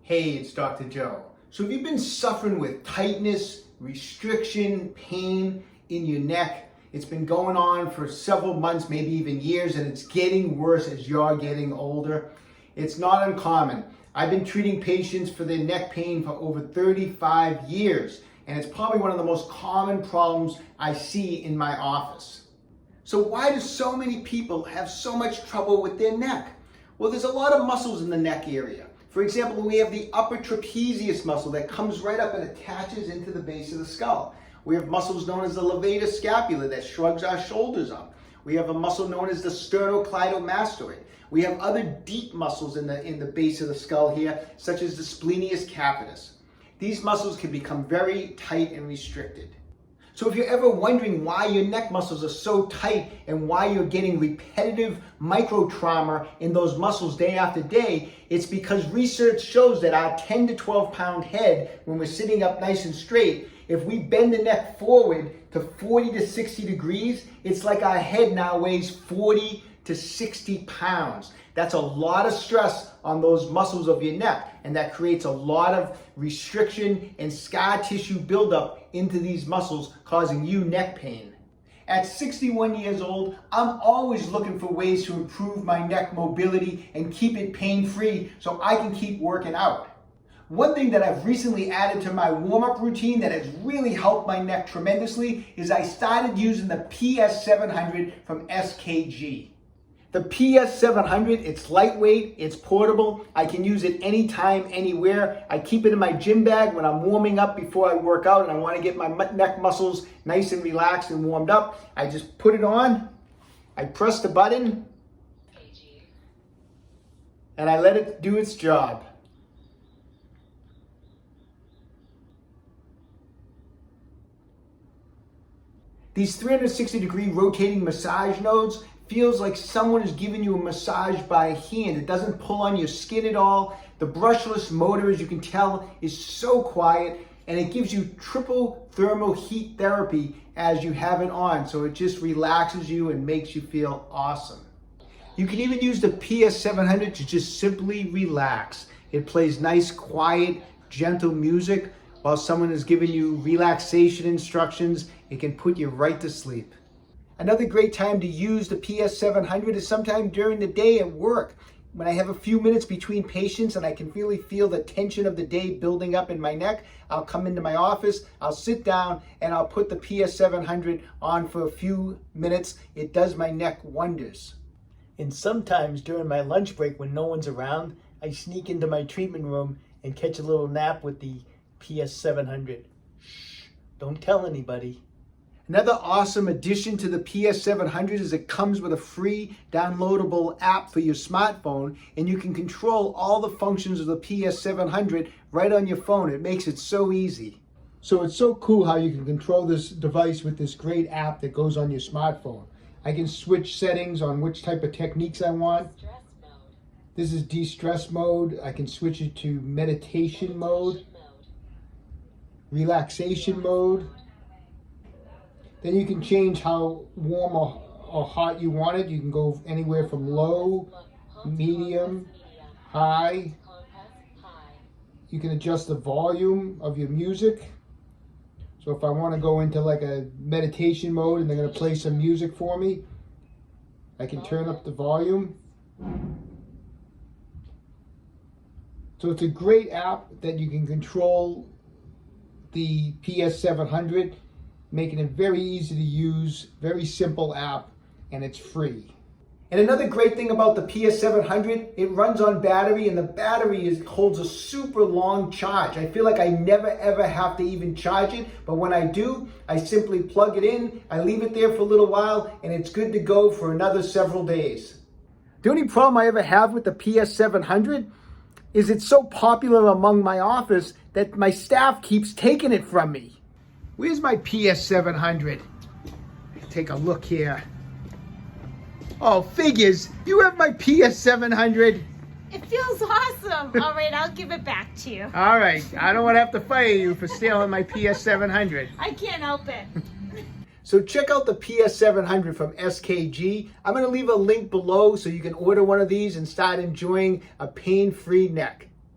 Hey, it's Dr. Joe. So have you been suffering with tightness, restriction, pain in your neck? It's been going on for several months, maybe even years, and it's getting worse as you're getting older. It's not uncommon. I've been treating patients for their neck pain for over 35 years, and it's probably one of the most common problems I see in my office. So why do so many people have so much trouble with their neck? Well, there's a lot of muscles in the neck area. For example, we have the upper trapezius muscle that comes right up and attaches into the base of the skull. We have muscles known as the levator scapula that shrugs our shoulders up. We have a muscle known as the sternocleidomastoid. We have other deep muscles in the base of the skull here, such as the splenius capitis. These muscles can become very tight and restricted. So if you're ever wondering why your neck muscles are so tight and why you're getting repetitive micro trauma in those muscles day after day, it's because research shows that our 10 to 12 pound head, when we're sitting up nice and straight, if we bend the neck forward to 40 to 60 degrees, it's like our head now weighs 40 to 60 pounds. That's a lot of stress on those muscles of your neck, and that creates a lot of restriction and scar tissue buildup into these muscles, causing you neck pain. At 61 years old, I'm always looking for ways to improve my neck mobility and keep it pain-free so I can keep working out. One thing that I've recently added to my warm-up routine that has really helped my neck tremendously is I started using the PS700 from SKG. The PS700, it's lightweight, it's portable, I can use it anytime, anywhere. I keep it in my gym bag when I'm warming up before I work out and I want to get my neck muscles nice and relaxed and warmed up. I just put it on, I press the button, and I let it do its job. These 360-degree rotating massage nodes feels like someone is giving you a massage by hand. It doesn't pull on your skin at all. The brushless motor, as you can tell, is so quiet, and it gives you triple thermal heat therapy as you have it on. So it just relaxes you and makes you feel awesome. You can even use the PS700 to just simply relax. It plays nice, quiet, gentle music while someone is giving you relaxation instructions. It can put you right to sleep. Another great time to use the PS700 is sometime during the day at work. When I have a few minutes between patients and I can really feel the tension of the day building up in my neck, I'll come into my office, I'll sit down, and I'll put the PS700 on for a few minutes. It does my neck wonders. And sometimes during my lunch break when no one's around, I sneak into my treatment room and catch a little nap with the PS700. Shh, don't tell anybody. Another awesome addition to the PS700 is it comes with a free downloadable app for your smartphone, and you can control all the functions of the PS700 right on your phone. It makes it so easy. So it's so cool how you can control this device with this great app that goes on your smartphone. I can switch settings on which type of techniques I want. This is de-stress mode. I can switch it to meditation mode, relaxation mode. Then you can change how warm or hot you want it. You can go anywhere from low, medium, high. You can adjust the volume of your music. So if I want to go into like a meditation mode and they're going to play some music for me, I can turn up the volume. So it's a great app that you can control the PS700. Making it very easy to use, very simple app, and it's free. And another great thing about the PS700, it runs on battery, and the battery holds a super long charge. I feel like I never ever have to even charge it, but when I do, I simply plug it in, I leave it there for a little while, and it's good to go for another several days. The only problem I ever have with the PS700 is it's so popular among my office that my staff keeps taking it from me. Where's my PS700? Take a look here. Oh, figures. You have my PS700? It feels awesome. All right, I'll give it back to you. All right. I don't want to have to fire you for stealing my PS700. I can't help it. So check out the PS700 from SKG. I'm going to leave a link below so you can order one of these and start enjoying a pain-free neck.